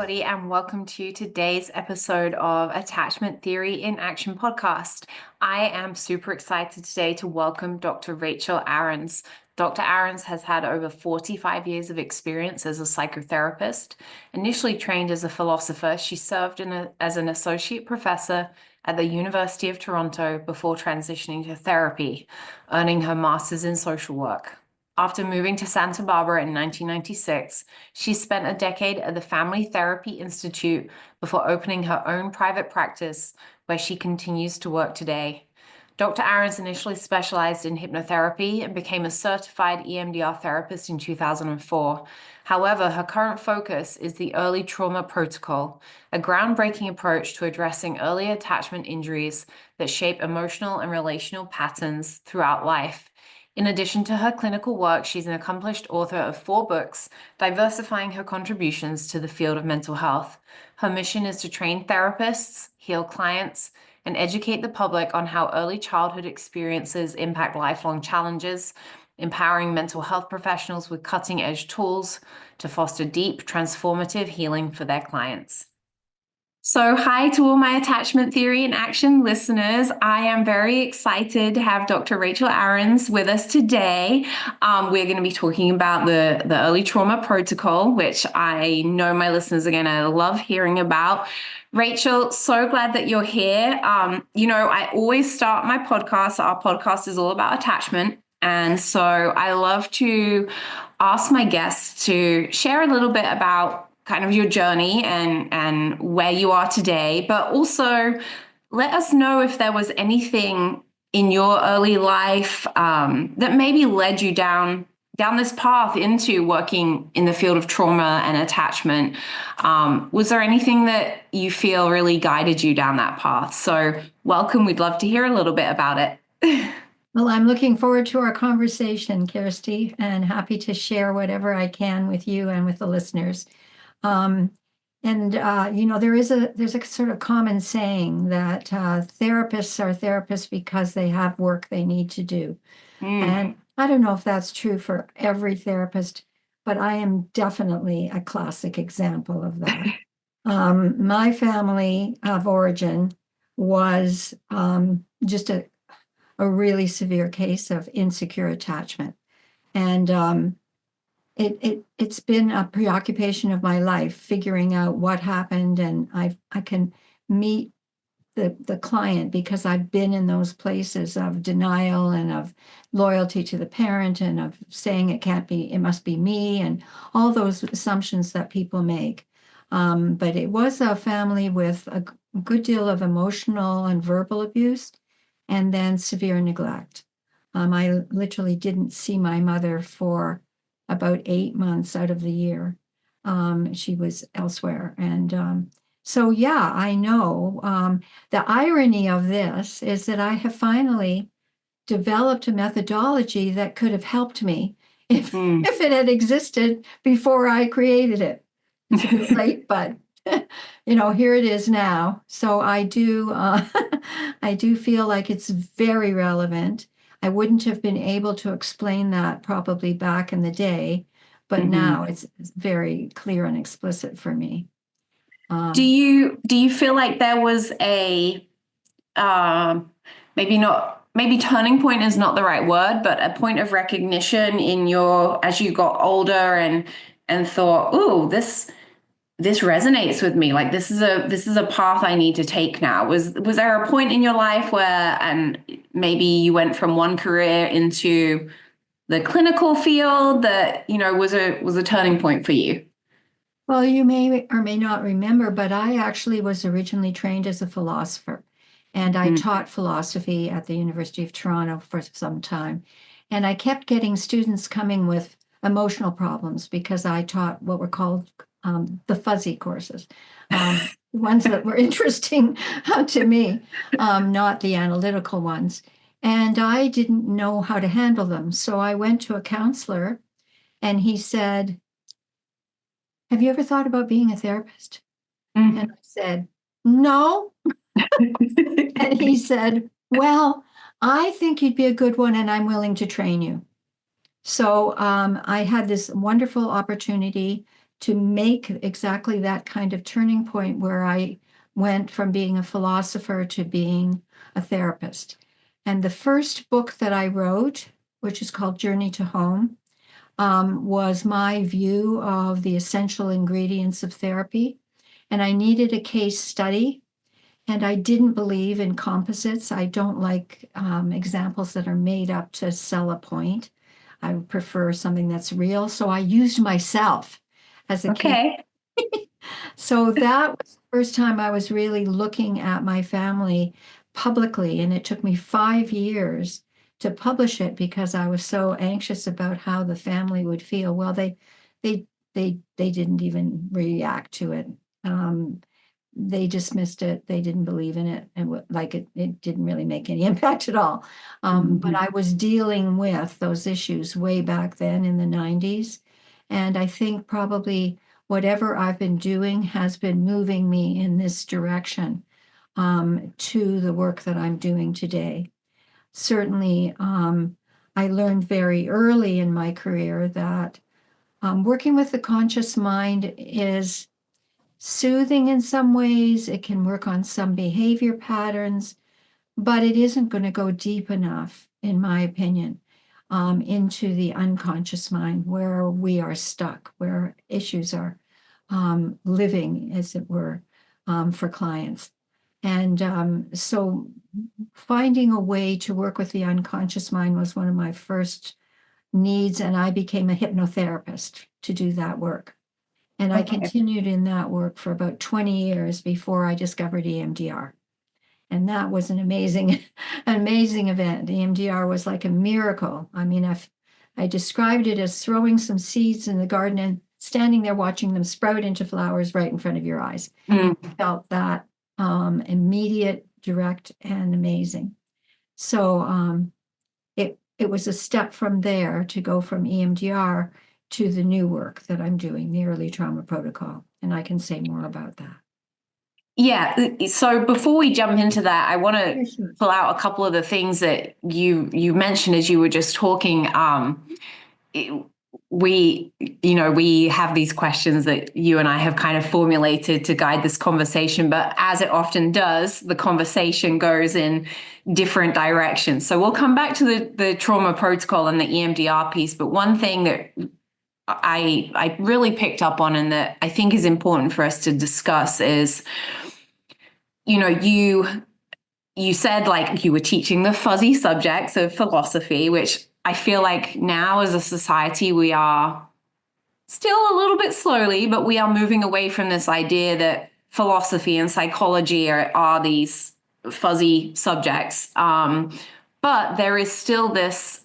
everybody, and welcome to today's episode of Attachment Theory in Action podcast. I am super excited today to welcome Dr. Rachel Aarons. Dr. Aarons has had over 45 years of experience as a psychotherapist. Initially trained as a philosopher, she served as an associate professor at the University of Toronto before transitioning to therapy, earning her master's in social work. After moving to Santa Barbara in 1996, she spent a decade at the Family Therapy Institute before opening her own private practice, where she continues to work today. Dr. Aarons initially specialized in hypnotherapy and became a certified EMDR therapist in 2004. However, her current focus is the early trauma protocol, a groundbreaking approach to addressing early attachment injuries that shape emotional and relational patterns throughout life. In addition to her clinical work, she's an accomplished author of 4 books, diversifying her contributions to the field of mental health. Her mission is to train therapists, heal clients, and educate the public on how early childhood experiences impact lifelong challenges, empowering mental health professionals with cutting-edge tools to foster deep, transformative healing for their clients. So hi to all my Attachment Theory in Action listeners. I am very excited to have Dr. Rachel Aarons with us today. We're going to be talking about the early trauma protocol, which I know my listeners are going to love hearing about. Rachel, so glad that you're here. I always start my podcast. Our podcast is all about attachment. And so I love to ask my guests to share a little bit about kind of your journey and where you are today, but also let us know if there was anything in your early life that maybe led you down this path into working in the field of trauma and attachment. Was there anything that you feel really guided you down that path? So welcome. We'd love to hear a little bit about it. Well, I'm looking forward to our conversation, Kirsty, and happy to share whatever I can with you and with the listeners. There's a sort of common saying that therapists are therapists because they have work they need to do. And I don't know if that's true for every therapist, but I am definitely a classic example of that. My family of origin was just a really severe case of insecure attachment. And it's been a preoccupation of my life, figuring out what happened, and I can meet the client because I've been in those places of denial and of loyalty to the parent and of saying it must be me, and all those assumptions that people make. But it was a family with a good deal of emotional and verbal abuse, and then severe neglect. I literally didn't see my mother for about 8 months out of the year. She was elsewhere. And I know the irony of this is that I have finally developed a methodology that could have helped me if it had existed before I created it. It's a bit late, but here it is now. So I do feel like it's very relevant. I wouldn't have been able to explain that probably back in the day, but now it's very clear and explicit for me. Do you feel like there was a maybe turning point is not the right word, but a point of recognition as you got older and thought, oh, this resonates with me. Like this is a path I need to take now. Was there a point in your life where, and maybe you went from one career into the clinical field that, was a turning point for you? Well, you may or may not remember, but I actually was originally trained as a philosopher, and I taught philosophy at the University of Toronto for some time. And I kept getting students coming with emotional problems because I taught what were called the fuzzy courses, ones that were interesting to me, not the analytical ones. And I didn't know how to handle them. So I went to a counselor and he said, "Have you ever thought about being a therapist?" And I said, "No." And he said, "Well, I think you'd be a good one and I'm willing to train you." So I had this wonderful opportunity to make exactly that kind of turning point where I went from being a philosopher to being a therapist. And the first book that I wrote, which is called Journey to Home, was my view of the essential ingredients of therapy. And I needed a case study. And I didn't believe in composites. I don't like examples that are made up to sell a point. I would prefer something that's real. So I used myself as a case. Okay. So that was the first time I was really looking at my family publicly. And it took me 5 years to publish it because I was so anxious about how the family would feel. Well, they didn't even react to it. They dismissed it. They didn't believe in it, and it didn't really make any impact at all. But I was dealing with those issues way back then in the 90s. And I think probably whatever I've been doing has been moving me in this direction to the work that I'm doing today. Certainly, I learned very early in my career that working with the conscious mind is soothing in some ways. It can work on some behavior patterns, but it isn't going to go deep enough, in my opinion, into the unconscious mind where we are stuck, where issues are living, as it were, for clients. And so finding a way to work with the unconscious mind was one of my first needs, and I became a hypnotherapist to do that work. And I continued in that work for about 20 years before I discovered EMDR. And that was an amazing, amazing event. EMDR was like a miracle. I mean, I described it as throwing some seeds in the garden and standing there watching them sprout into flowers right in front of your eyes. I felt that immediate, direct, and amazing. So it was a step from there to go from EMDR to the new work that I'm doing, the early trauma protocol. And I can say more about that. Yeah. So before we jump into that, I want to pull out a couple of the things that you mentioned as you were just talking. We have these questions that you and I have kind of formulated to guide this conversation, but as it often does, the conversation goes in different directions. So we'll come back to the trauma protocol and the EMDR piece. But one thing that I really picked up on and that I think is important for us to discuss is, you said like you were teaching the fuzzy subjects of philosophy, which I feel like now as a society, we are still a little bit slowly, but we are moving away from this idea that philosophy and psychology are these fuzzy subjects. But there is still this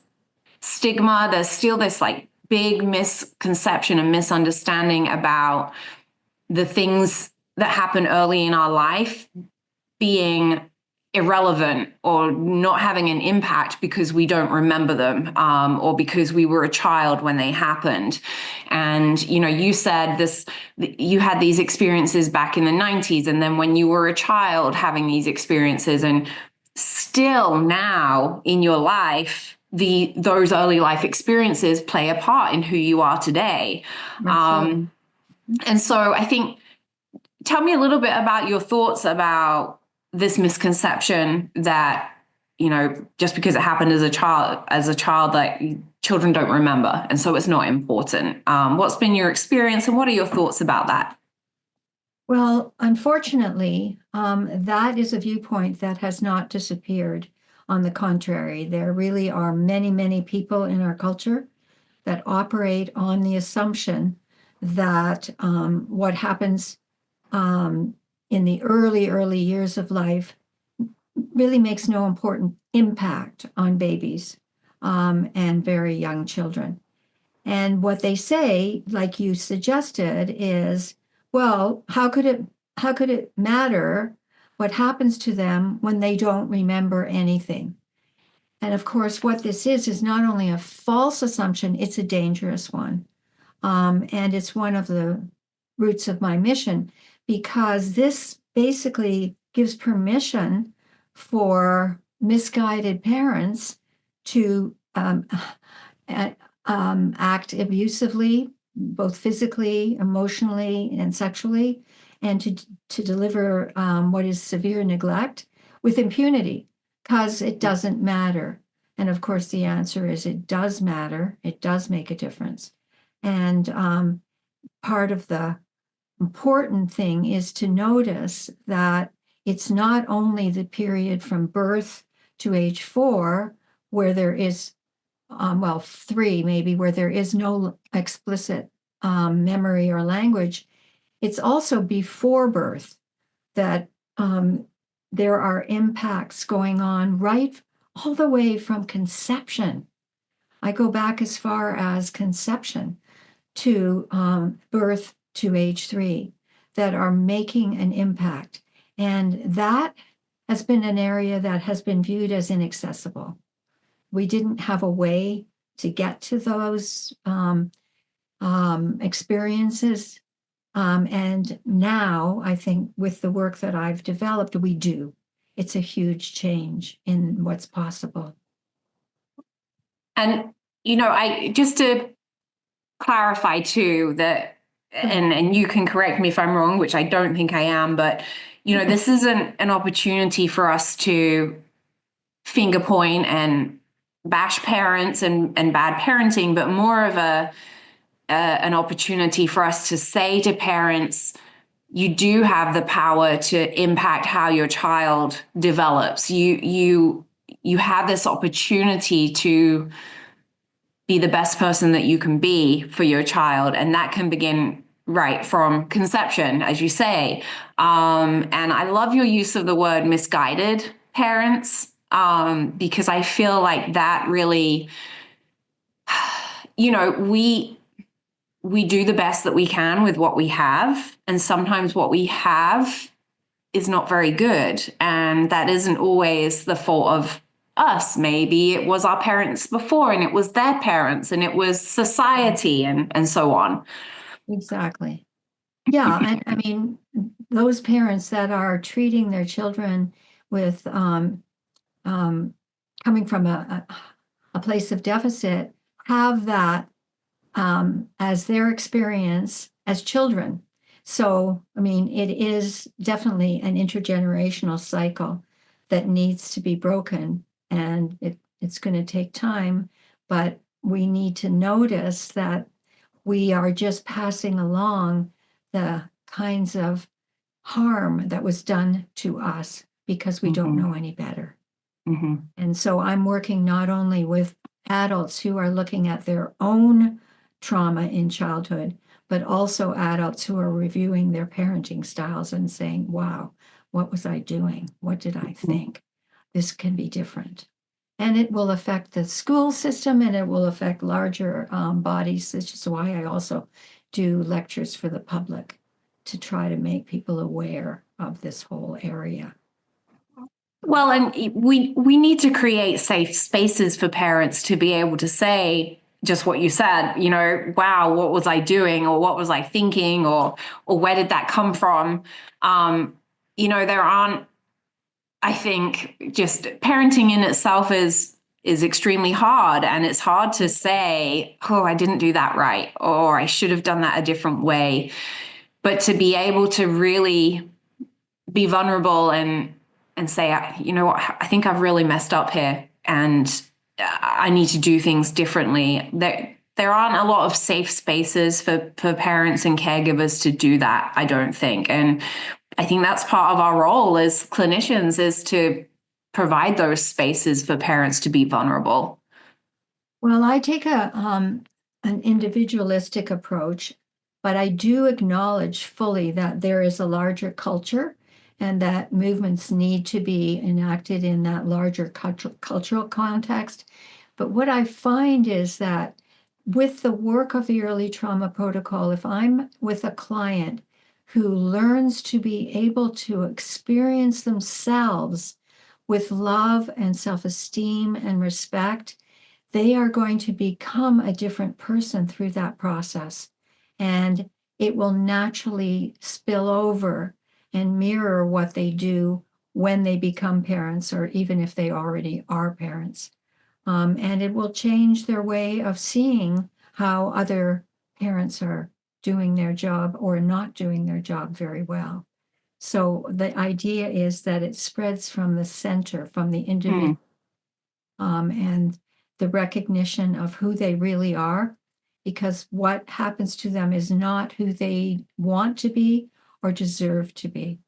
stigma, there's still this like big misconception and misunderstanding about the things that happen early in our life being irrelevant or not having an impact because we don't remember them, or because we were a child when they happened. And, you said you had these experiences back in the 90s, and then when you were a child having these experiences, and still now in your life, those early life experiences play a part in who you are today. And so I think, tell me a little bit about your thoughts about this misconception that, just because it happened as a child, that children don't remember, and so it's not important. What's been your experience, and what are your thoughts about that? Well, unfortunately, that is a viewpoint that has not disappeared. On the contrary, there really are many, many people in our culture that operate on the assumption that what happens in the early years of life really makes no important impact on babies and very young children. And what they say, like you suggested, is, well, how could it matter what happens to them when they don't remember anything? And of course, what this is not only a false assumption, it's a dangerous one. And it's one of the roots of my mission, because this basically gives permission for misguided parents to act abusively both physically, emotionally, and sexually, and to deliver what is severe neglect with impunity, because it doesn't matter. And of course, the answer is it does matter. It does make a difference. And part of the important thing is to notice that it's not only the period from birth to age 4 where there is, well, 3 maybe, where there is no explicit memory or language. It's also before birth that there are impacts going on right all the way from conception. I go back as far as conception to birth to age 3 that are making an impact. And that has been an area that has been viewed as inaccessible. We didn't have a way to get to those experiences. And now I think with the work that I've developed, we do. It's a huge change in what's possible. And, I just to clarify too that, and you can correct me if I'm wrong, which I don't think I am, but, this isn't an opportunity for us to finger point and bash parents and bad parenting, but more of an opportunity for us to say to parents, you do have the power to impact how your child develops. You have this opportunity to be the best person that you can be for your child, and that can begin right from conception, as you say. And I love your use of the word misguided parents, because I feel like that really, we do the best that we can with what we have, and sometimes what we have is not very good, and that isn't always the fault of us. Maybe it was our parents before, and it was their parents, and it was society, and so on. Exactly. Yeah, I mean, those parents that are treating their children with coming from a place of deficit have that as their experience as children. So, I mean, it is definitely an intergenerational cycle that needs to be broken, and it's going to take time, but we need to notice that we are just passing along the kinds of harm that was done to us because we don't know any better. And so I'm working not only with adults who are looking at their own trauma in childhood, but also adults who are reviewing their parenting styles and saying, wow, what was I doing? What did I think? This can be different. And it will affect the school system, and it will affect larger bodies. This is why I also do lectures for the public to try to make people aware of this whole area. Well, and we need to create safe spaces for parents to be able to say just what you said, wow, what was I doing, or what was I thinking, or where did that come from? There aren't, I think, just parenting in itself is extremely hard, and it's hard to say, oh, I didn't do that right, or I should have done that a different way. But to be able to really be vulnerable and say, you know what, I think I've really messed up here, and I need to do things differently. There aren't a lot of safe spaces for parents and caregivers to do that, I don't think. And I think that's part of our role as clinicians, is to provide those spaces for parents to be vulnerable. Well, I take an individualistic approach, but I do acknowledge fully that there is a larger culture and that movements need to be enacted in that larger cultural context. But what I find is that with the work of the early trauma protocol, if I'm with a client who learns to be able to experience themselves with love and self-esteem and respect, they are going to become a different person through that process. And it will naturally spill over and mirror what they do when they become parents, or even if they already are parents. And it will change their way of seeing how other parents are doing their job or not doing their job very well. So the idea is that it spreads from the center, from the individual, and the recognition of who they really are, because what happens to them is not who they want to be or deserve to be.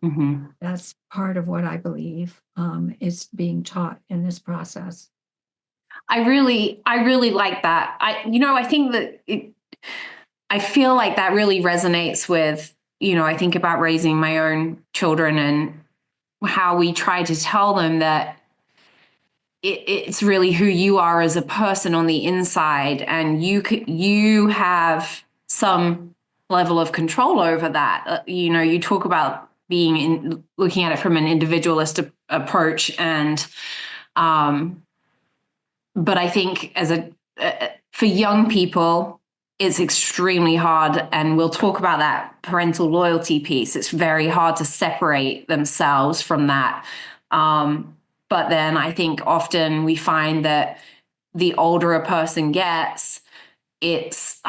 Mm-hmm. That's part of what I believe is being taught in this process. I really like that. I think that I feel like that really resonates with, I think about raising my own children and how we try to tell them that it's really who you are as a person on the inside, and you have some level of control over that. You talk about looking at it from an individualist approach, and but I think for young people, it's extremely hard, and we'll talk about that parental loyalty piece. It's very hard to separate themselves from that. But then I think often we find that the older a person gets, it's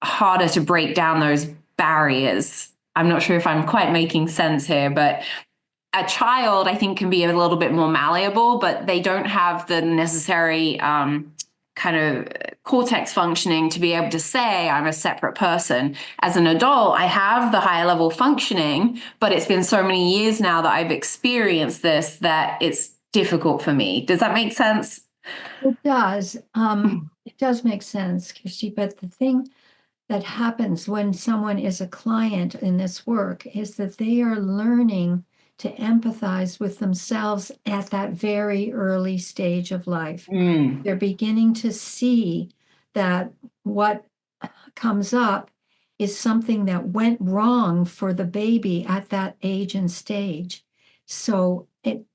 harder to break down those barriers. I'm not sure if I'm quite making sense here, but a child, I think, can be a little bit more malleable, but they don't have the necessary kind of cortex functioning to be able to say, I'm a separate person. As an adult, I have the higher level functioning, but it's been so many years now that I've experienced this that it's difficult for me. Does that make sense? It does. It does make sense, Kirsty, but the thing that happens when someone is a client in this work is that they are learning to empathize with themselves at that very early stage of life. They're beginning to see that what comes up is something that went wrong for the baby at that age and stage. So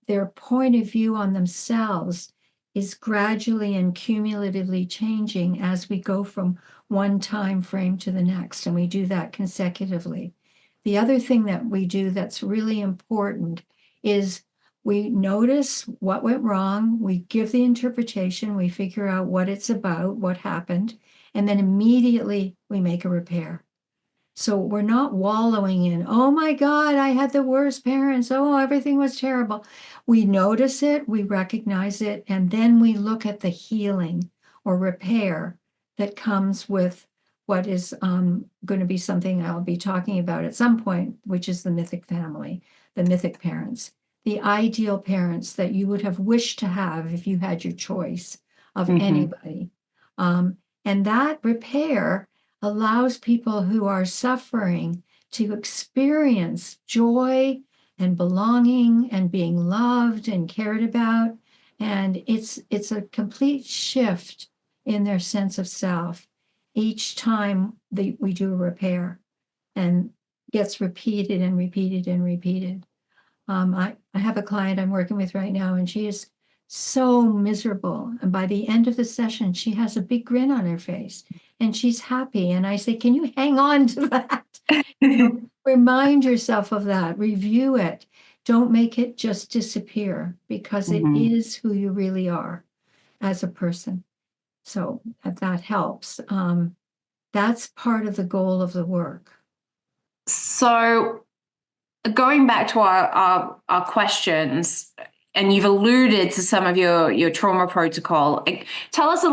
their point of view on themselves is gradually and cumulatively changing as we go from one time frame to the next, and we do that consecutively. The other thing that we do that's really important is we notice what went wrong, we give the interpretation, we figure out what it's about, what happened, and then immediately we make a repair. So we're not wallowing in, oh my God, I had the worst parents. Oh, everything was terrible. We notice it, we recognize it, and then we look at the healing or repair that comes with what is going to be something I'll be talking about at some point, which is the mythic family, the mythic parents, the ideal parents that you would have wished to have if you had your choice of anybody. And that repair allows people who are suffering to experience joy and belonging and being loved and cared about. And it's a complete shift in their sense of self each time we do a repair, and gets repeated and repeated and repeated. I have a client I'm working with right now, and she is so miserable. And by the end of the session, she has a big grin on her face and she's happy. And I say, can you hang on to that? Remind yourself of that, review it. Don't make it just disappear, because it is who you really are as a person. So that helps. That's part of the goal of the work. So going back to our questions, and you've alluded to some of your trauma protocol. Tell us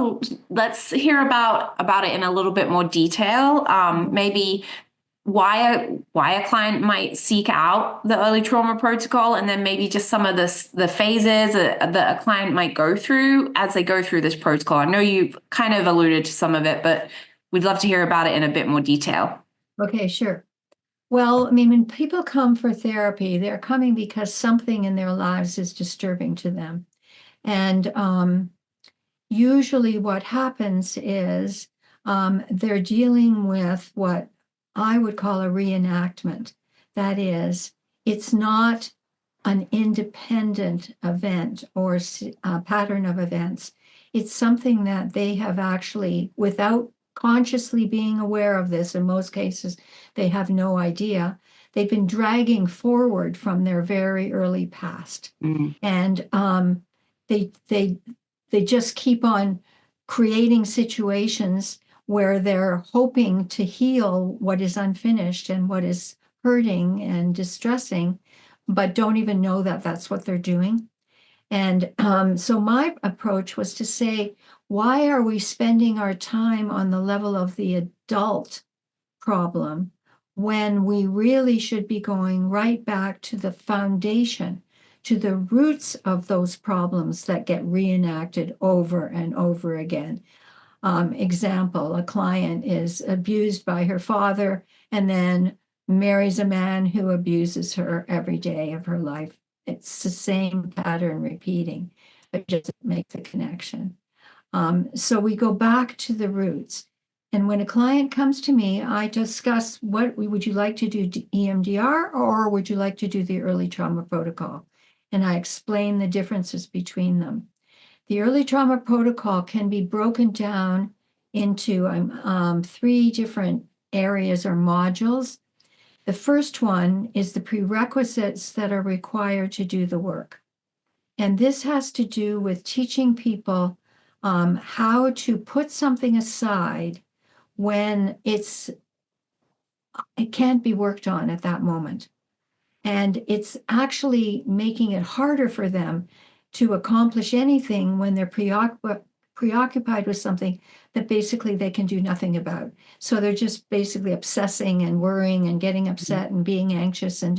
let's hear about it in a little bit more detail. Maybe why a client might seek out the early trauma protocol, and then maybe just some of the phases that a client might go through as they go through this protocol. I know you've kind of alluded to some of it, but we'd love to hear about it in a bit more detail. Okay, sure. Well, I mean, when people come for therapy, they're coming because something in their lives is disturbing to them. And usually what happens is they're dealing with what I would call a reenactment. That is, it's not an independent event or a pattern of events. It's something that they have actually, without consciously being aware of this, in most cases, they have no idea. They've been dragging forward from their very early past. And they just keep on creating situations where they're hoping to heal what is unfinished and what is hurting and distressing, but don't even know that that's what they're doing. And so my approach was to say, why are we spending our time on the level of the adult problem when we really should be going right back to the foundation, to the roots of those problems that get reenacted over and over again? Example, a client is abused by her father and then marries a man who abuses her every day of her life. It's the same pattern repeating, but just make the connection. So we go back to the roots. And when a client comes to me, I discuss would you like to do EMDR or would you like to do the early trauma protocol? And I explain the differences between them. The early trauma protocol can be broken down into 3 different areas or modules. The first one is the prerequisites that are required to do the work. And this has to do with teaching people how to put something aside when it can't be worked on at that moment. And it's actually making it harder for them to accomplish anything when they're preoccupied with something that basically they can do nothing about. So they're just basically obsessing and worrying and getting upset and being anxious and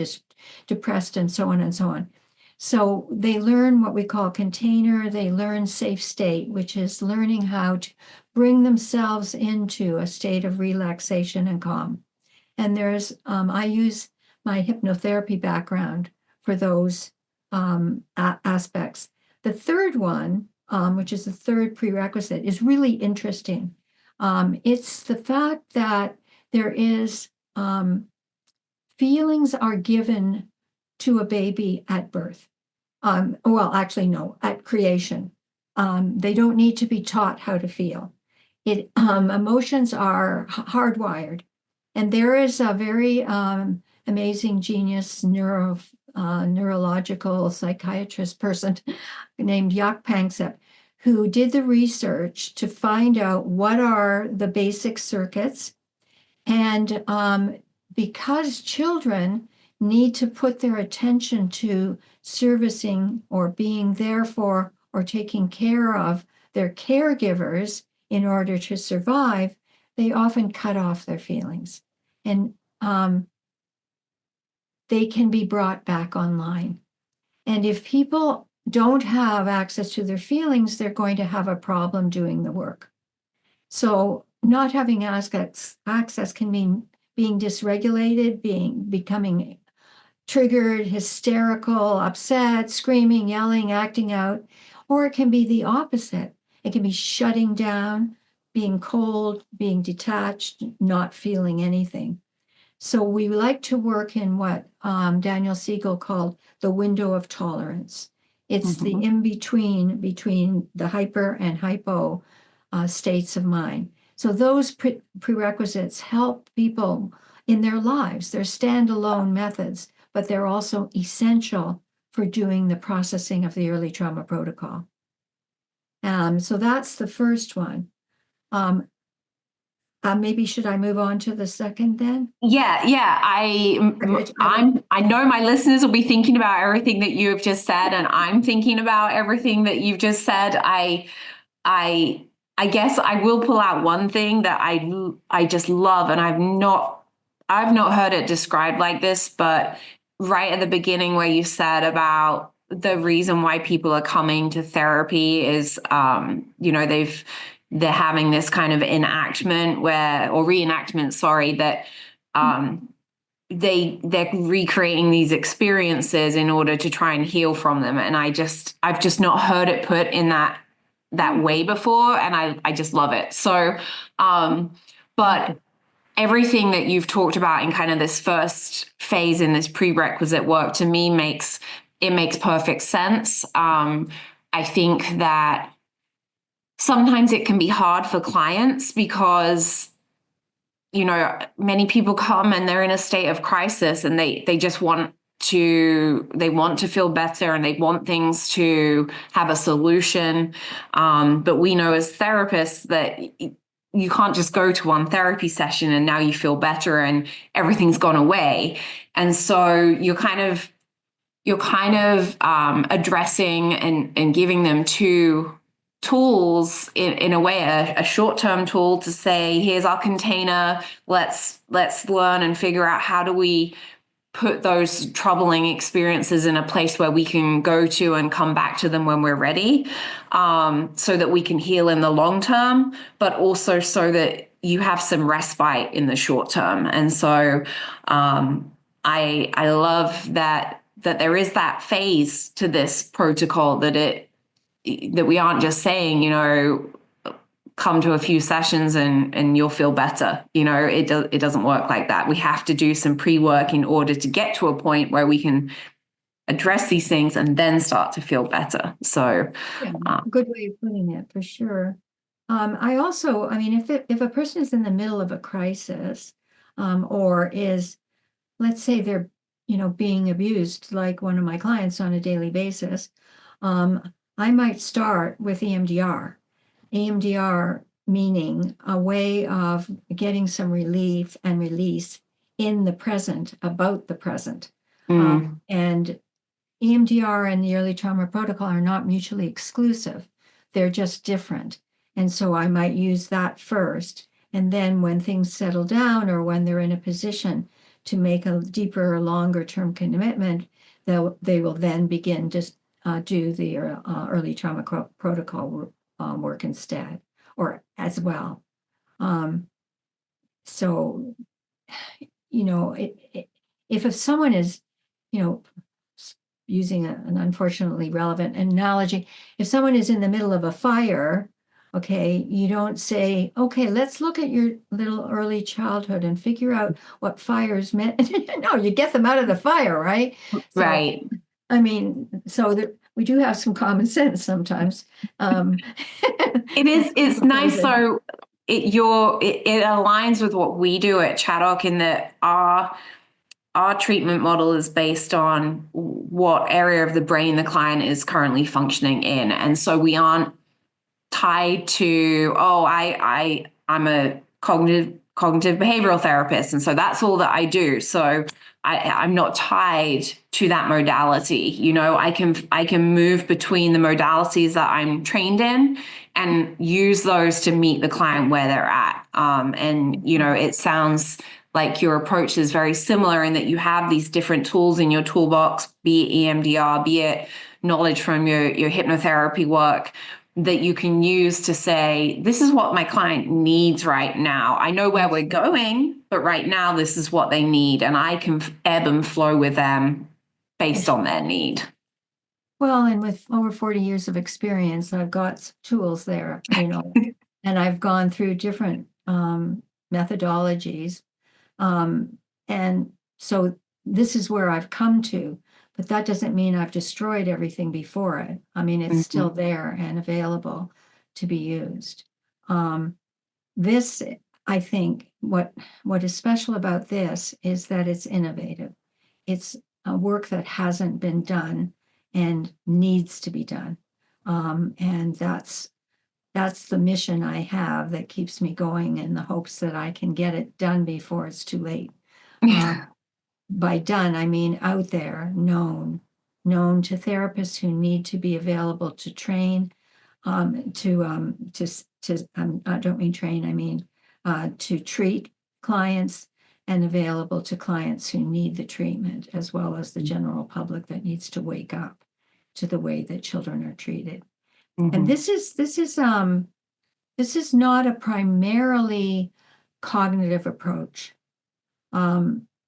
depressed and so on and so on. So they learn what we call container. They learn safe state, which is learning how to bring themselves into a state of relaxation and calm. And I use my hypnotherapy background for those aspects. The third one, which is the third prerequisite, is really interesting. It's the fact that there is feelings are given to a baby at birth. Well, actually, no, at creation. They don't need to be taught how to feel. Emotions are hardwired. And there is a very amazing genius neurological psychiatrist person named Jaak Panksepp, who did the research to find out what are the basic circuits. And because children need to put their attention to servicing or being there for or taking care of their caregivers in order to survive, they often cut off their feelings. And they can be brought back online. And if people don't have access to their feelings, they're going to have a problem doing the work. So not having access can mean being dysregulated, becoming triggered, hysterical, upset, screaming, yelling, acting out, or it can be the opposite. It can be shutting down, being cold, being detached, not feeling anything. So we like to work in what Daniel Siegel called the window of tolerance. It's the in-between between the hyper and hypo states of mind. So those prerequisites help people in their lives. They're standalone methods, but they're also essential for doing the processing of the early trauma protocol. So that's the first one. Maybe should I move on to the second then? Yeah. I know my listeners will be thinking about everything that you have just said, and I'm thinking about everything that you've just said. I guess I will pull out one thing that I just love, and I've not heard it described like this, but right at the beginning where you said about the reason why people are coming to therapy is, they're having this kind of reenactment, sorry, that they're recreating these experiences in order to try and heal from them. And I've just not heard it put in that way before, and I just love it. So, but everything that you've talked about in kind of this first phase in this prerequisite work to me makes perfect sense. I think that sometimes it can be hard for clients because, many people come and they're in a state of crisis and they just want to feel better and they want things to have a solution. But we know as therapists that you can't just go to one therapy session and now you feel better and everything's gone away. And so you're addressing and giving them two tools in a way, a short-term tool to say, here's our container, let's learn and figure out how do we put those troubling experiences in a place where we can go to and come back to them when we're ready, so that we can heal in the long term, but also so that you have some respite in the short term. And so I love that there is that phase to this protocol, that we aren't just saying, come to a few sessions and you'll feel better. It doesn't work like that. We have to do some pre-work in order to get to a point where we can address these things and then start to feel better. So yeah, good way of putting it, for sure. I mean, if a person is in the middle of a crisis, or is, let's say they're, being abused, like one of my clients on a daily basis, I might start with EMDR. EMDR meaning a way of getting some relief and release in the present, about the present. And EMDR and the early trauma protocol are not mutually exclusive. They're just different. And so I might use that first. And then when things settle down, or when they're in a position to make a deeper or longer term commitment, they will then begin to do the early trauma protocol work instead, or as well. So, if someone is, using an unfortunately relevant analogy, if someone is in the middle of a fire, okay, you don't say, okay, let's look at your little early childhood and figure out what fires meant. No, you get them out of the fire, right? Right. So, I mean, so that we do have some common sense sometimes. It's nice. So it aligns with what we do at Chaddock, in that our treatment model is based on what area of the brain the client is currently functioning in. And so we aren't tied to, I'm a cognitive behavioral therapist, and so that's all that I do. So I'm not tied to that modality. I can move between the modalities that I'm trained in and use those to meet the client where they're at. It sounds like your approach is very similar, in that you have these different tools in your toolbox, be it EMDR, be it knowledge from your hypnotherapy work, that you can use to say, this is what my client needs right now. I know where we're going, but right now this is what they need. And I can ebb and flow with them based on their need. Well, and with over 40 years of experience, I've got some tools there, and I've gone through different methodologies. And so this is where I've come to, but that doesn't mean I've destroyed everything before it. I mean, it's still there and available to be used. This, I think, what is special about this is that it's innovative. It's a work that hasn't been done and needs to be done. And that's the mission I have that keeps me going, in the hopes that I can get it done before it's too late. By done, I mean out there, known to therapists who need to be available to train, I don't mean train, I mean to treat clients, and available to clients who need the treatment, as well as the general public that needs to wake up to the way that children are treated. And this is not a primarily cognitive approach.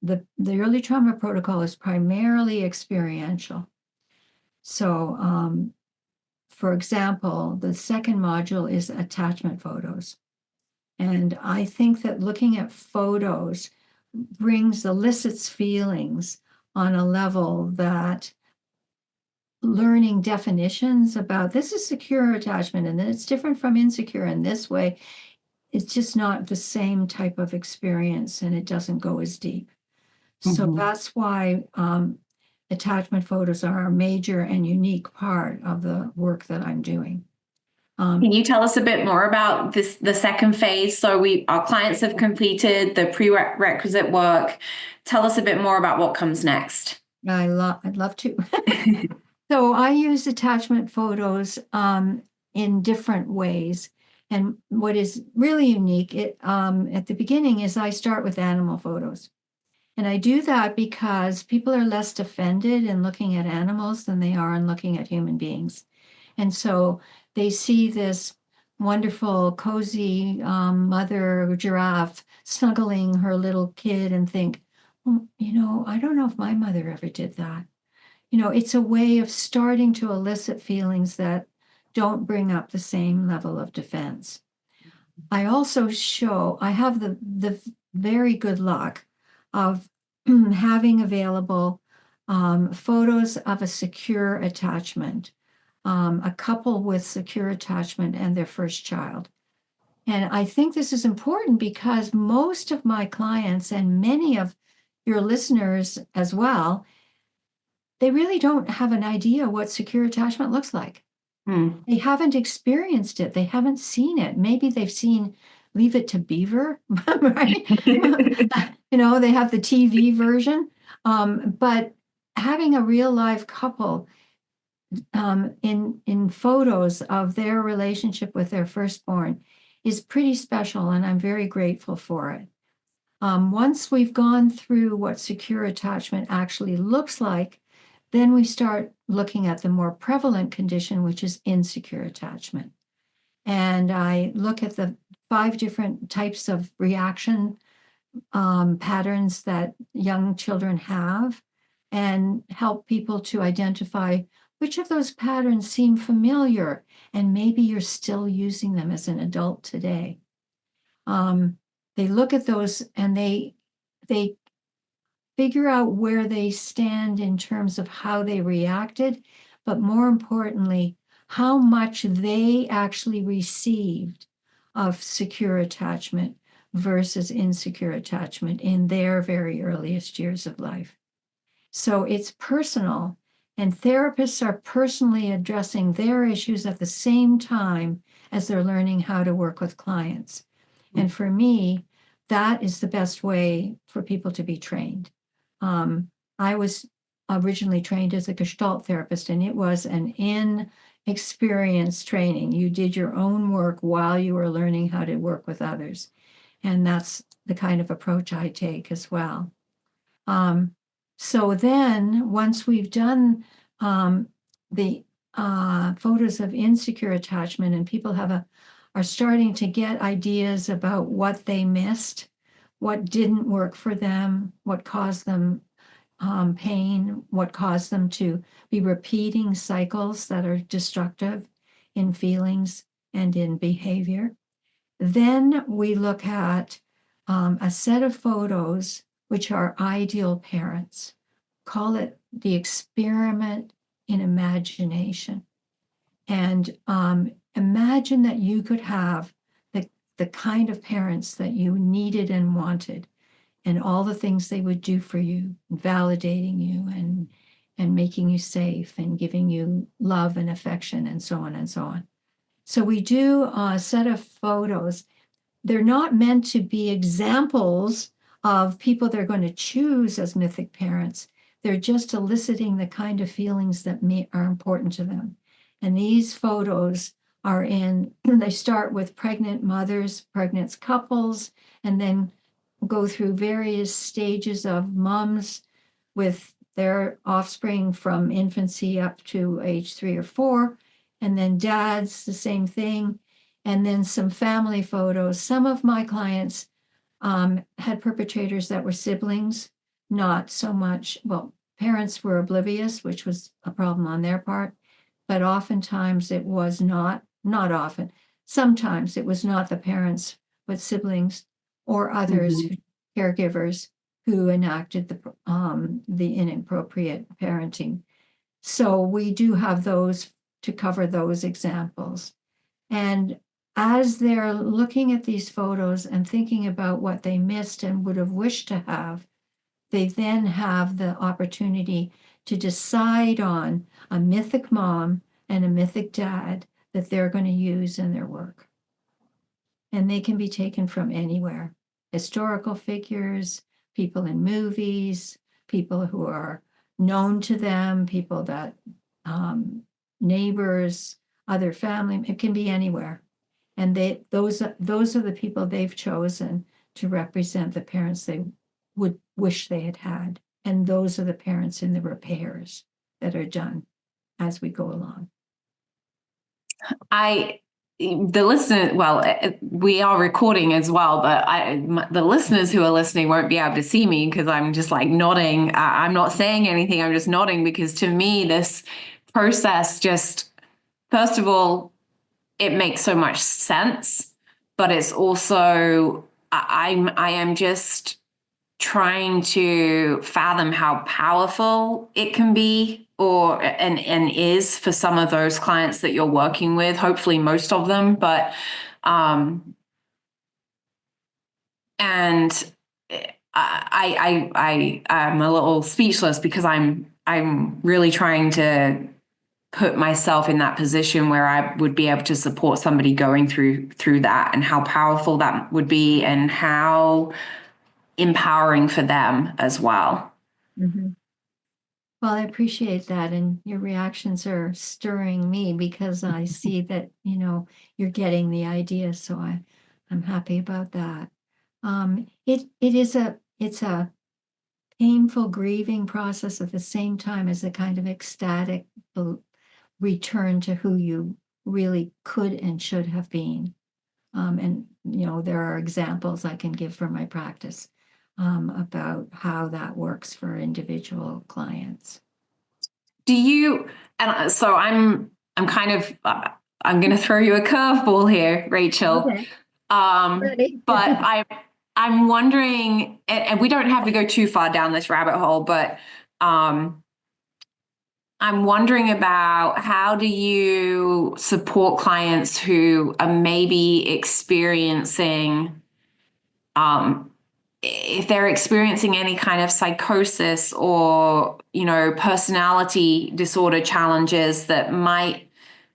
The early trauma protocol is primarily experiential. So, for example, the second module is attachment photos. And I think that looking at photos elicits feelings on a level that learning definitions about, this is secure attachment and then it's different from insecure in this way, it's just not the same type of experience, and it doesn't go as deep. So that's why attachment photos are a major and unique part of the work that I'm doing. Can you tell us a bit more about this, the second phase? So our clients have completed the prerequisite work. Tell us a bit more about what comes next. I'd love to. So I use attachment photos in different ways. And what is really unique at the beginning is I start with animal photos. And I do that because people are less offended in looking at animals than they are in looking at human beings. And so they see this wonderful, cozy mother giraffe snuggling her little kid and think, "Oh, I don't know if my mother ever did that." It's a way of starting to elicit feelings that don't bring up the same level of defense. I also I have the very good luck of having available photos of a secure attachment, a couple with secure attachment and their first child. And I think this is important because most of my clients and many of your listeners as well, they really don't have an idea what secure attachment looks like. They haven't experienced it. They haven't seen it. Maybe they've seen Leave It to Beaver, right? They have the TV version. But having a real life couple in photos of their relationship with their firstborn is pretty special, and I'm very grateful for it. Once we've gone through what secure attachment actually looks like, then we start looking at the more prevalent condition, which is insecure attachment. And I look at the 5 different types of reaction patterns that young children have and help people to identify which of those patterns seem familiar and maybe you're still using them as an adult today. They look at those and they figure out where they stand in terms of how they reacted, but more importantly, how much they actually received of secure attachment versus insecure attachment in their very earliest years of life. So it's personal, and therapists are personally addressing their issues at the same time as they're learning how to work with clients. And for me, that is the best way for people to be trained. I was originally trained as a Gestalt therapist, and it was an in-experience training. You did your own work while you were learning how to work with others. And that's the kind of approach I take as well. So then once we've done the photos of insecure attachment and people are starting to get ideas about what they missed, what didn't work for them, what caused them pain, what caused them to be repeating cycles that are destructive in feelings and in behavior. Then we look at a set of photos which are ideal parents. Call it the experiment in imagination. And imagine that you could have the kind of parents that you needed and wanted, and all the things they would do for you, validating you and making you safe and giving you love and affection and so on and so on. So we do a set of photos. They're not meant to be examples of people they're going to choose as mythic parents. They're just eliciting the kind of feelings that are important to them. And these photos they start with pregnant mothers, pregnant couples, and then go through various stages of moms with their offspring from infancy up to age 3 or 4, and then dads, the same thing, and then some family photos. Some of my clients had perpetrators that were siblings, not so much, well, parents were oblivious, which was a problem on their part, but oftentimes it was not often. Sometimes it was not the parents, but siblings or others, caregivers who enacted the inappropriate parenting. So we do have those to cover those examples. And as they're looking at these photos and thinking about what they missed and would have wished to have, they then have the opportunity to decide on a mythic mom and a mythic dad that they're going to use in their work. And they can be taken from anywhere. Historical figures, people in movies, people who are known to them, people that neighbors, other family, it can be anywhere. And those are the people they've chosen to represent the parents they would wish they had had. And those are the parents in the repairs that are done as we go along. The listener, well, we are recording as well, but the listeners who are listening won't be able to see me because I'm just like nodding. I'm not saying anything. I'm just nodding because to me, this process just, first of all, it makes so much sense, but it's also, I am just trying to fathom how powerful it can be and is for some of those clients that you're working with, hopefully most of them, but and I'm a little speechless because I'm really trying to put myself in that position where I would be able to support somebody going through that, and how powerful that would be and how empowering for them as well. Mm-hmm. Well, I appreciate that. And your reactions are stirring me because I see that, you're getting the idea. So I'm happy about that. It's a painful grieving process at the same time as a kind of ecstatic return to who you really could and should have been. And there are examples I can give from my practice about how that works for individual clients. And so I'm kind of, I'm going to throw you a curveball here, Rachel. Okay. Ready? But I'm wondering, and we don't have to go too far down this rabbit hole, but I'm wondering about how do you support clients who are maybe experiencing, if they're experiencing any kind of psychosis or, personality disorder challenges that might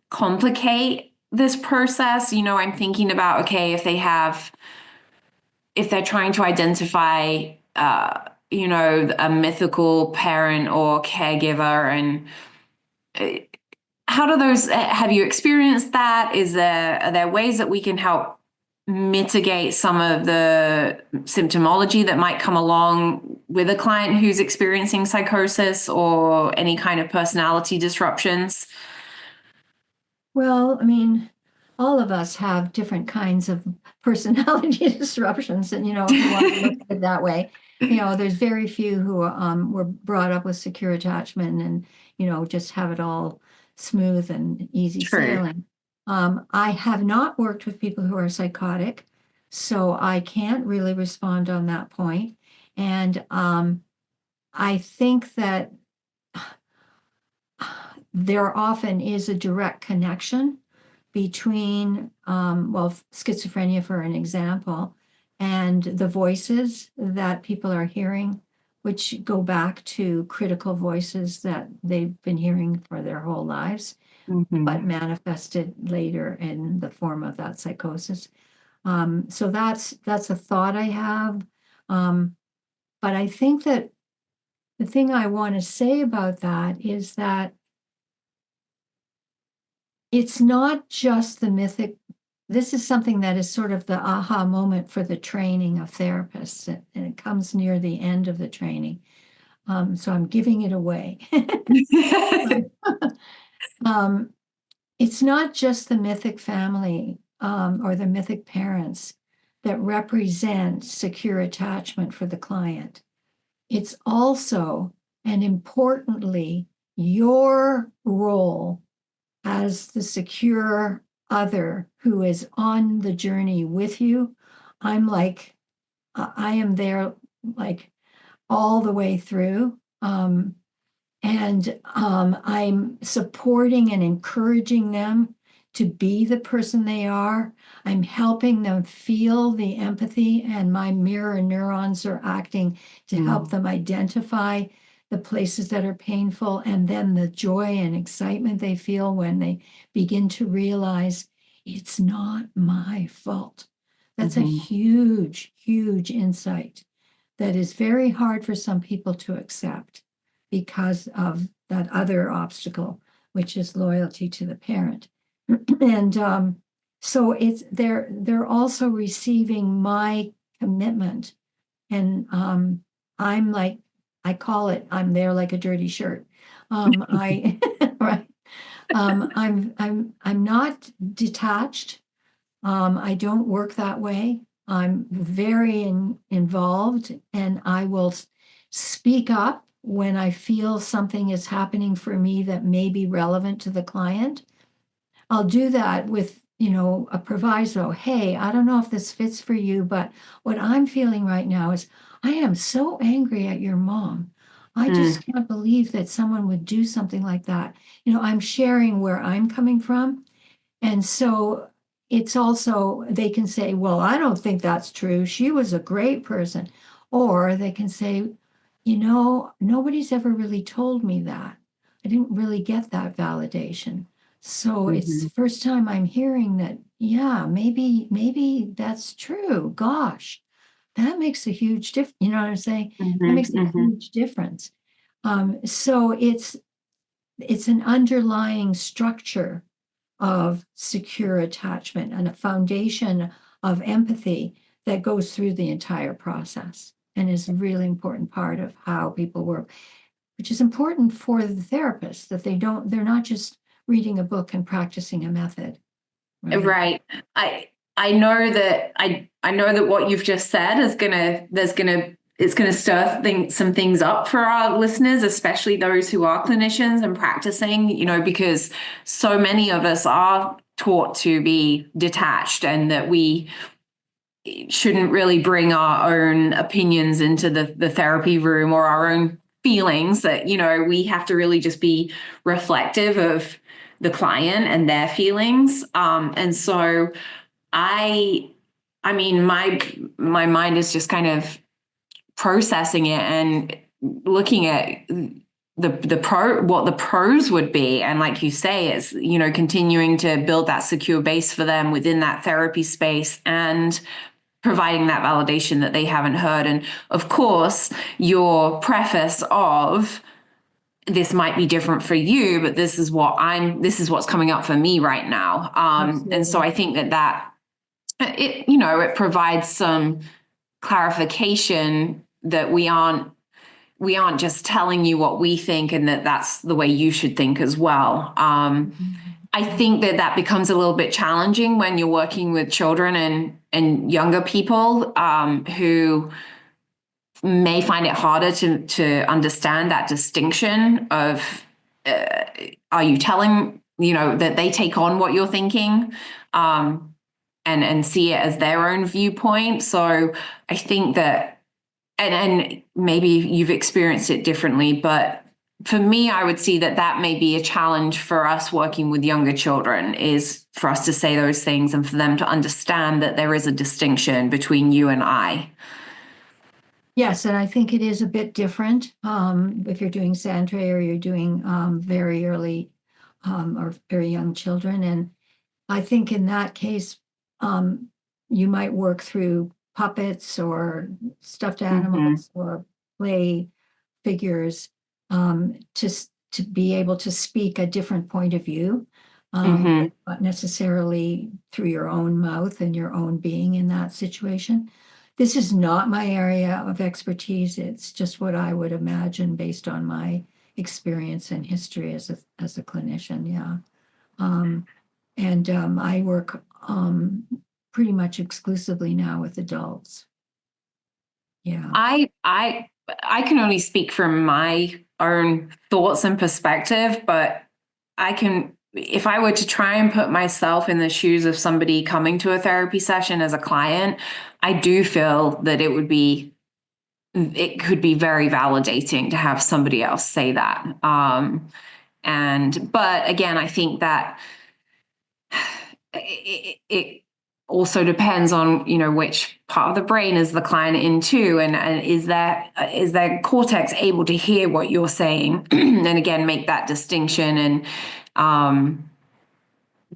complicate this process. I'm thinking about, okay, if they're trying to identify, a mythical parent or caregiver, and how do those, have you experienced that? Are there ways that we can help mitigate some of the symptomology that might come along with a client who's experiencing psychosis or any kind of personality disruptions? Well, I mean, all of us have different kinds of personality disruptions, and if you want to look at it that way, there's very few who were brought up with secure attachment and just have it all smooth and easy True. sailing. I have not worked with people who are psychotic, so I can't really respond on that point. And I think that there often is a direct connection between, schizophrenia, for an example, and the voices that people are hearing, which go back to critical voices that they've been hearing for their whole lives, but manifested later in the form of that psychosis. So that's a thought I have. But I think that the thing I want to say about that is that it's not just the mythic. This is something that is sort of the aha moment for the training of therapists, and it comes near the end of the training. So I'm giving it away. It's not just the mythic family or the mythic parents that represent secure attachment for the client. It's also, and importantly, your role as the secure other who is on the journey with you. I am there like all the way through. And I'm supporting and encouraging them to be the person they are. I'm helping them feel the empathy, and my mirror neurons are acting to help them identify the places that are painful, and then the joy and excitement they feel when they begin to realize it's not my fault. That's a huge, huge insight that is very hard for some people to accept because of that other obstacle, which is loyalty to the parent. And so they're also receiving my commitment, and I'm like, I call it, I'm there like a dirty shirt. I right. I'm not detached. I don't work that way. I'm very involved, and I will speak up when I feel something is happening for me that may be relevant to the client. I'll do that with, a proviso. Hey, I don't know if this fits for you, but what I'm feeling right now is I am so angry at your mom. I just can't believe that someone would do something like that. I'm sharing where I'm coming from. And so it's also, they can say, well, I don't think that's true. She was a great person. Or they can say, nobody's ever really told me that. I didn't really get that validation. So it's the first time I'm hearing that, yeah, maybe that's true. Gosh, that makes a huge difference. You know what I'm saying? That makes a huge difference. So it's an underlying structure of secure attachment and a foundation of empathy that goes through the entire process and is a really important part of how people work, which is important for the therapist, that they're not just reading a book and practicing a method. Right. I know that I know that what you've just said it's gonna stir some things up for our listeners, especially those who are clinicians and practicing, because so many of us are taught to be detached and that we shouldn't really bring our own opinions into the therapy room or our own feelings, that, we have to really just be reflective of the client and their feelings. And so I mean, my mind is just kind of processing it and looking at what the pros would be. And like you say, it's, continuing to build that secure base for them within that therapy space and providing that validation that they haven't heard. And of course, your preface of this might be different for you, but this is what's coming up for me right now. And so I think that it provides some clarification that we aren't just telling you what we think and that's the way you should think as well. I think that becomes a little bit challenging when you're working with children and younger people who may find it harder to understand that distinction of are you telling, that they take on what you're thinking and see it as their own viewpoint. So I think that, and maybe you've experienced it differently, but for me, I would see that may be a challenge for us working with younger children, is for us to say those things and for them to understand that there is a distinction between you and I. Yes, and I think it is a bit different if you're doing Sandre or you're doing very early or very young children. And I think in that case, you might work through puppets or stuffed animals or play figures to be able to speak a different point of view, not necessarily through your own mouth and your own being in that situation. This is not my area of expertise. It's just what I would imagine based on my experience and history as a clinician. Yeah. And I work pretty much exclusively now with adults. Yeah. I can only speak from my own thoughts and perspective, but if I were to try and put myself in the shoes of somebody coming to a therapy session as a client, I do feel that it could be very validating to have somebody else say that. But again, I think that it also depends on, which part of the brain is the client into, and is their cortex able to hear what you're saying, and again, make that distinction. And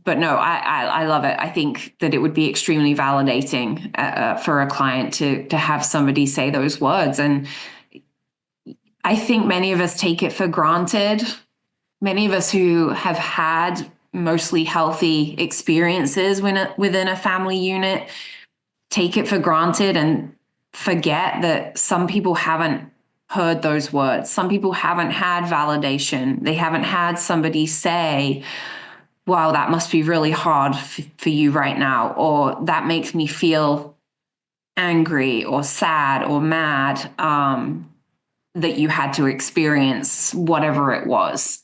but no, I love it. I think that it would be extremely validating for a client to have somebody say those words. And I think many of us take it for granted. Many of us who have had mostly healthy experiences within a family unit take it for granted and forget that some people haven't heard those words. Some people haven't had validation. They haven't had somebody say, wow, that must be really hard for you right now, or that makes me feel angry or sad or mad that you had to experience whatever it was.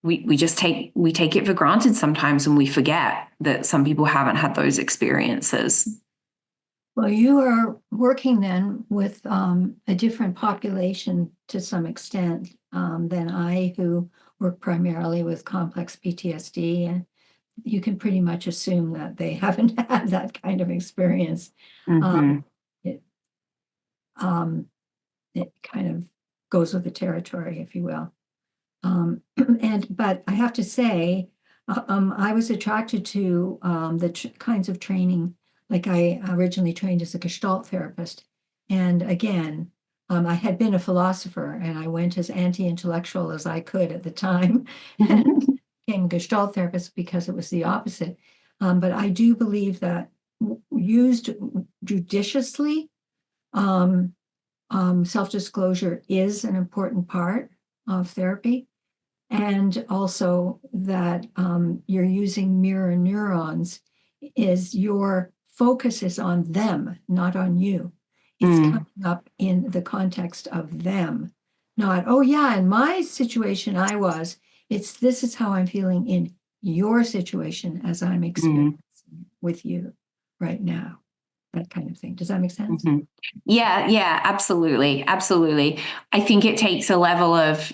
We take it for granted sometimes, and we forget that some people haven't had those experiences. Well, you are working then with a different population to some extent than I, who work primarily with complex PTSD. And you can pretty much assume that they haven't had that kind of experience. Mm-hmm. It, it kind of goes with the territory, if you will. But I have to say, I was attracted to the kinds of training, like I originally trained as a Gestalt therapist. And again, I had been a philosopher, and I went as anti-intellectual as I could at the time and became a Gestalt therapist because it was the opposite. But I do believe that used judiciously, self-disclosure is an important part of therapy. And also that you're using mirror neurons, is your focus is on them, not on you. It's coming up in the context of them, not, oh yeah, in my situation this is how I'm feeling in your situation as I'm experiencing with you right now. That kind of thing. Does that make sense? Mm-hmm. Yeah, absolutely. Absolutely. I think it takes a level of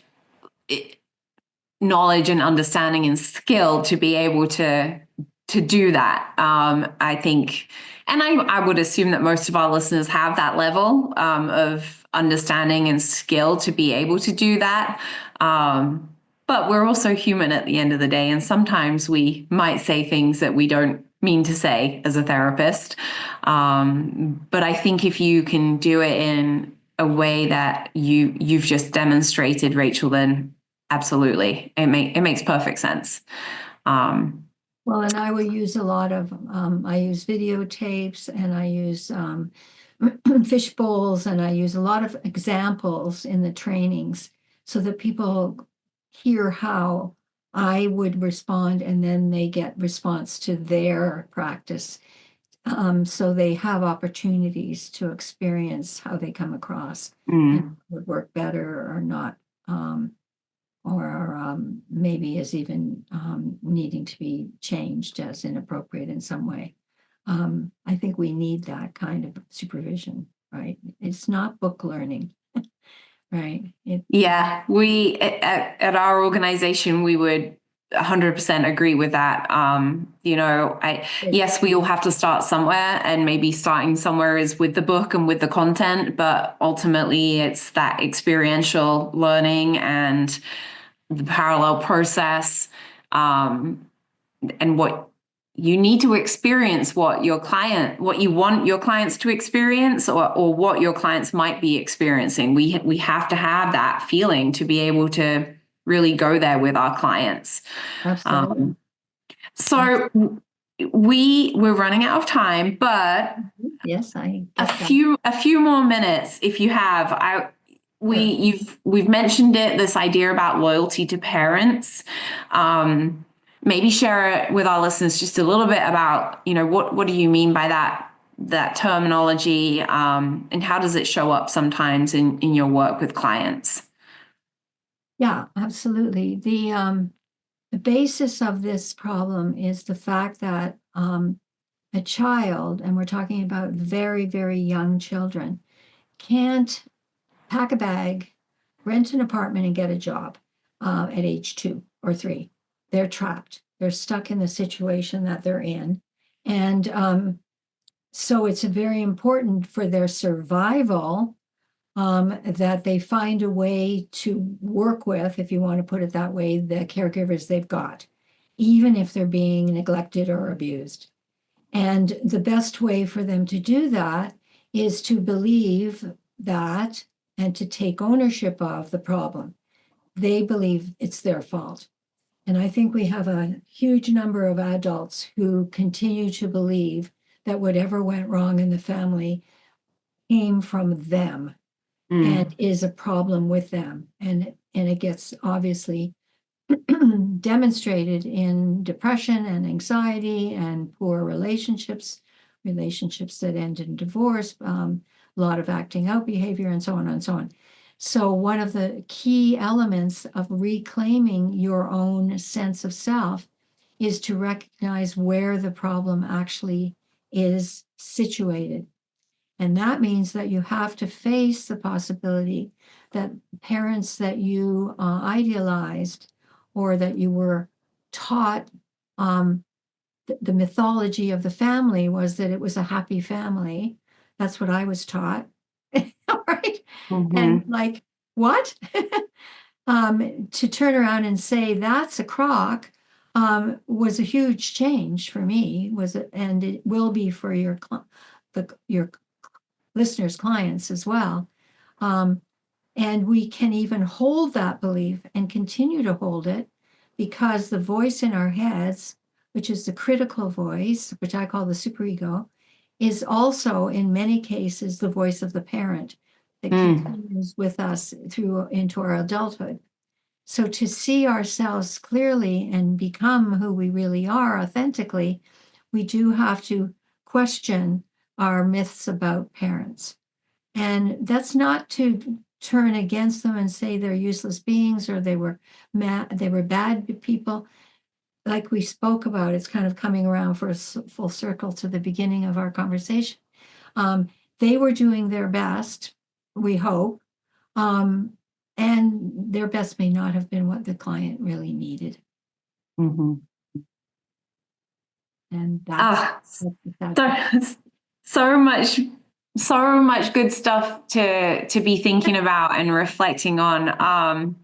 knowledge and understanding and skill to be able to do that. I think, and I would assume that most of our listeners have that level of understanding and skill to be able to do that. But we're also human at the end of the day, and sometimes we might say things that we don't mean to say as a therapist. But I think if you can do it in a way that you've just demonstrated, Rachel, then absolutely, it makes perfect sense. Well, and I will use a lot of, I use videotapes, and I use fish bowls, and I use a lot of examples in the trainings so that people hear how I would respond, and then they get response to their practice. So they have opportunities to experience how they come across and would work better or not. Or maybe is even needing to be changed as inappropriate in some way. I think we need that kind of supervision, right? It's not book learning, right? Yeah, we at our organization, we would 100% agree with that. Yes, we all have to start somewhere, and maybe starting somewhere is with the book and with the content, but ultimately it's that experiential learning and the parallel process, and what you need to experience, what you want your clients to experience, or what your clients might be experiencing. We have to have that feeling to be able to really go there with our clients. Absolutely. So we're running out of time, but yes, a few more minutes if you have. We've mentioned it, this idea about loyalty to parents. Maybe share it with our listeners just a little bit about, what do you mean by that terminology, and how does it show up sometimes in your work with clients? Yeah, absolutely. The basis of this problem is the fact that a child, and we're talking about very, very young children, can't pack a bag, rent an apartment, and get a job at age 2 or 3. They're trapped. They're stuck in the situation that they're in. And so it's very important for their survival that they find a way to work with, if you want to put it that way, the caregivers they've got, even if they're being neglected or abused. And the best way for them to do that is to believe that and to take ownership of the problem. They believe it's their fault. And I think we have a huge number of adults who continue to believe that whatever went wrong in the family came from them and is a problem with them. And it gets obviously demonstrated in depression and anxiety and poor relationships, relationships that end in divorce, a lot of acting out behavior, and so on and so on. So one of the key elements of reclaiming your own sense of self is to recognize where the problem actually is situated. And that means that you have to face the possibility that parents that you idealized or that you were taught, the mythology of the family was that it was a happy family. That's what I was taught. Right? And like, what? To turn around and say that's a crock was a huge change for me, and it will be for your listeners' clients as well. And we can even hold that belief and continue to hold it because the voice in our heads, which is the critical voice, which I call the superego, is also in many cases the voice of the parent that continues with us through into our adulthood. So to see ourselves clearly and become who we really are authentically, we do have to question our myths about parents. And that's not to turn against them and say they're useless beings or they were bad people. Like we spoke about, it's kind of coming around for a full circle to the beginning of our conversation. They were doing their best, we hope, and their best may not have been what the client really needed. And that's so much good stuff to be thinking about and reflecting on.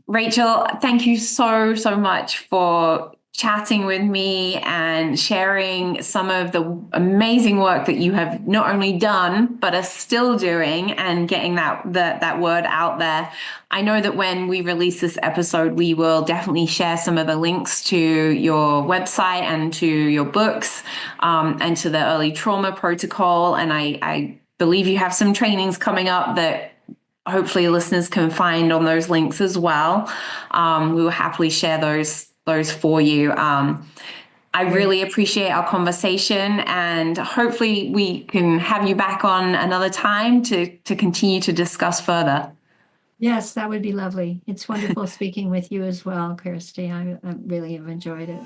Rachel, thank you so much for chatting with me and sharing some of the amazing work that you have not only done but are still doing and getting that word out there. I know that when we release this episode, we will definitely share some of the links to your website and to your books and to the early trauma protocol. And I believe you have some trainings coming up that hopefully listeners can find on those links as well. We will happily share those for you. I really appreciate our conversation, and hopefully we can have you back on another time to continue to discuss further. Yes, that would be lovely. It's wonderful speaking with you as well, Kirsty. I really have enjoyed it.